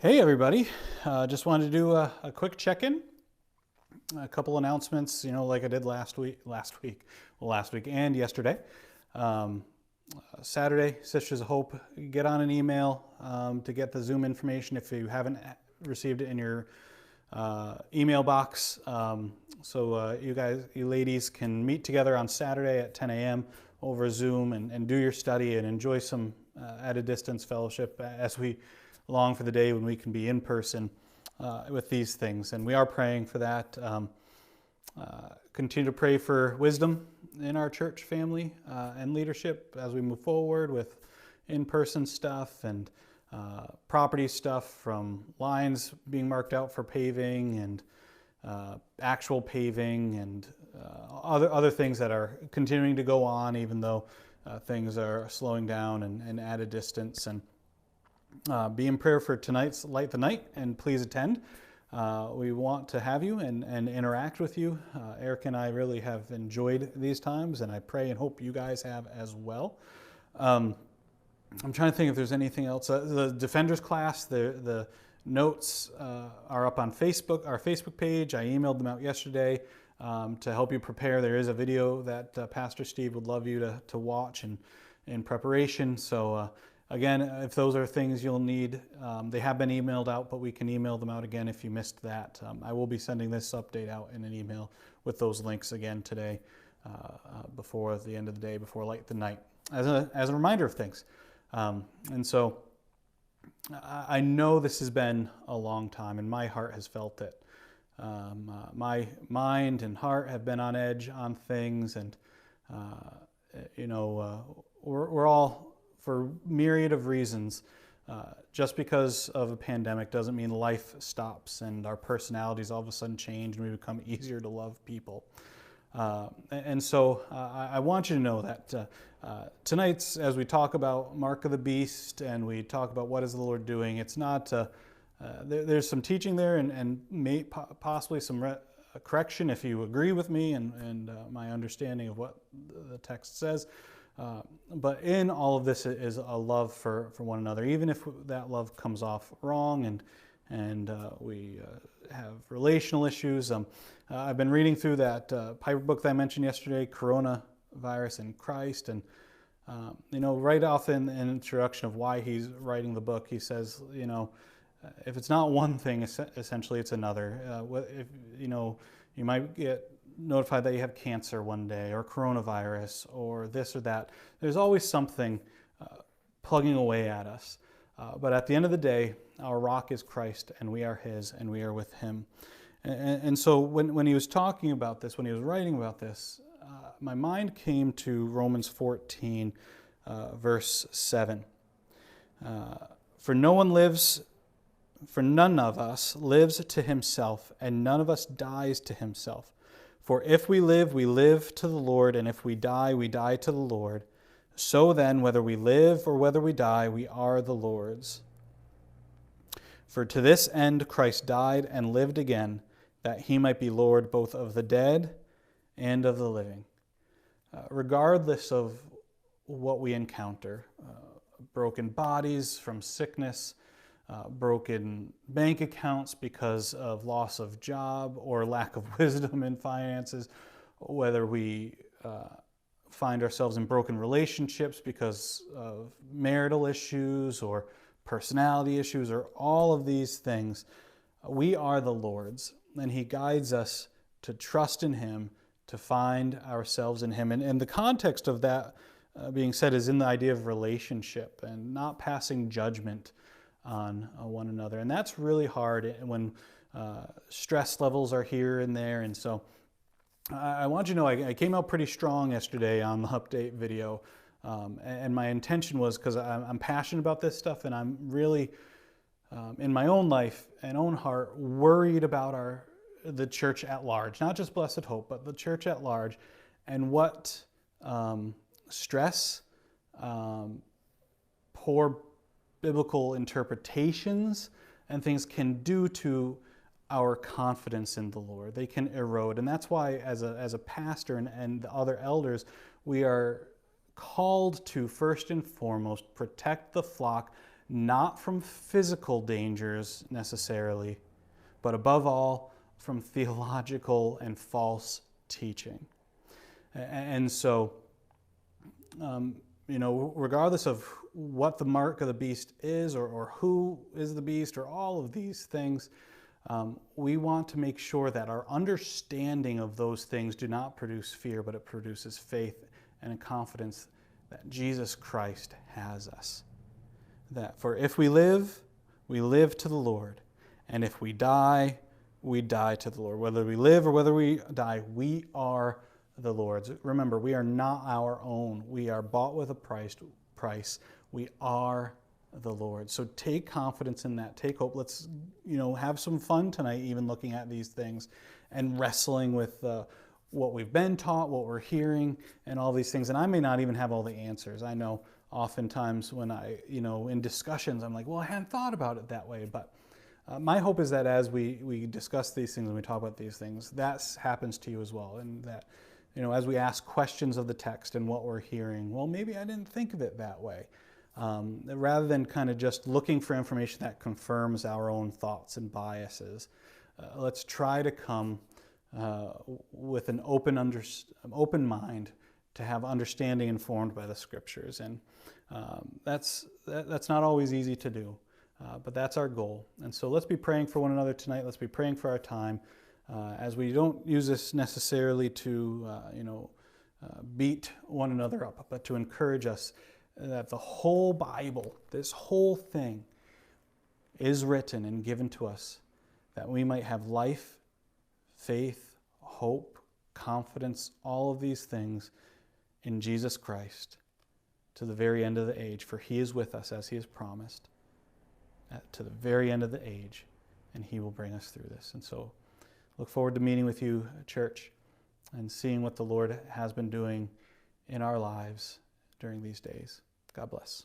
Hey everybody, just wanted to do a quick check-in, a couple announcements, like I did last week and yesterday. Um, Saturday, Sisters of Hope, get on an email to get the Zoom information if you haven't received it in your email box. So you ladies can meet together on Saturday at 10 a.m. over Zoom and do your study and enjoy some at a distance fellowship as we long for the day when we can be in person with these things. And we are praying for that. Continue to pray for wisdom in our church family and leadership as we move forward with in-person stuff and property stuff, from lines being marked out for paving and actual paving and other things that are continuing to go on even though things are slowing down and at a distance. And be in prayer for tonight's Light the Night, and please attend. We want to have you and interact with you. Eric and I really have enjoyed these times, and I pray and hope you guys have as well. I'm trying to think if there's anything else. The Defenders class, the notes are up on Facebook, our Facebook page. I emailed them out yesterday to help you prepare. There is a video that Pastor Steve would love you to watch in preparation. So again, if those are things you'll need, they have been emailed out, but we can email them out again if you missed that. I will be sending this update out in an email with those links again today before the end of the day, before Light the Night, as a reminder of things. And so I know this has been a long time, and my heart has felt it. My mind and heart have been on edge on things, and we're all, for myriad of reasons, just because of a pandemic doesn't mean life stops and our personalities all of a sudden change and we become easier to love people. And so I want you to know that tonight's, as we talk about Mark of the Beast and we talk about what is the Lord doing, it's not, there's some teaching there and possibly some correction if you agree with me and my understanding of what the text says. But in all of this is a love for one another, even if that love comes off wrong and we have relational issues. I've been reading through that Piper book that I mentioned yesterday, Coronavirus in Christ, and right off in the introduction of why he's writing the book, he says, if it's not one thing, essentially it's another. If you might get notified that you have cancer one day, or coronavirus, or this or that. There's always something plugging away at us. But at the end of the day, our rock is Christ, and we are His, and we are with Him. And so when he was talking about this, when he was writing about this, my mind came to Romans 14, verse 7. For none of us lives to himself, and none of us dies to himself. For if we live to the Lord, and if we die to the Lord. So then, whether we live or whether we die, we are the Lord's. For to this end Christ died and lived again, that He might be Lord both of the dead and of the living. Regardless of what we encounter, broken bodies from sickness, broken bank accounts because of loss of job or lack of wisdom in finances, whether we find ourselves in broken relationships because of marital issues or personality issues, or all of these things, we are the Lord's, and He guides us to trust in Him, to find ourselves in Him. And the context of that being said is in the idea of relationship and not passing judgment on one another. And that's really hard when stress levels are here and there. And so I want you to know I came out pretty strong yesterday on the update video. And my intention was, because I'm passionate about this stuff, and I'm really, in my own life and own heart, worried about the church at large, not just Blessed Hope, but the church at large, and what stress, poor biblical interpretations and things can do to our confidence in the Lord. They can erode. And that's why as a pastor and the other elders, we are called to first and foremost protect the flock, not from physical dangers necessarily, but above all, from theological and false teaching. And so, regardless of what the mark of the beast is, or who is the beast, or all of these things, we want to make sure that our understanding of those things do not produce fear, but it produces faith and a confidence that Jesus Christ has us. That for if we live to the Lord, and if we die to the Lord. Whether we live or whether we die, we are the Lord's. Remember, we are not our own. We are bought with a price. We are the Lord. So take confidence in that. Take hope. Let's, have some fun tonight, even looking at these things and wrestling with what we've been taught, what we're hearing, and all these things. And I may not even have all the answers. I know oftentimes when in discussions, I'm like, well, I hadn't thought about it that way. But my hope is that as we discuss these things and we talk about these things, that happens to you as well. And that, as we ask questions of the text and what we're hearing, well, maybe I didn't think of it that way. Rather than kind of just looking for information that confirms our own thoughts and biases, let's try to come with an open mind to have understanding informed by the Scriptures. And that's not always easy to do, but that's our goal. And so let's be praying for one another tonight. Let's be praying for our time, as we don't use this necessarily to beat one another up, but to encourage us that the whole Bible, this whole thing, is written and given to us that we might have life, faith, hope, confidence, all of these things in Jesus Christ to the very end of the age. For He is with us as He has promised to the very end of the age, and He will bring us through this. And so look forward to meeting with you, church, and seeing what the Lord has been doing in our lives during these days. God bless.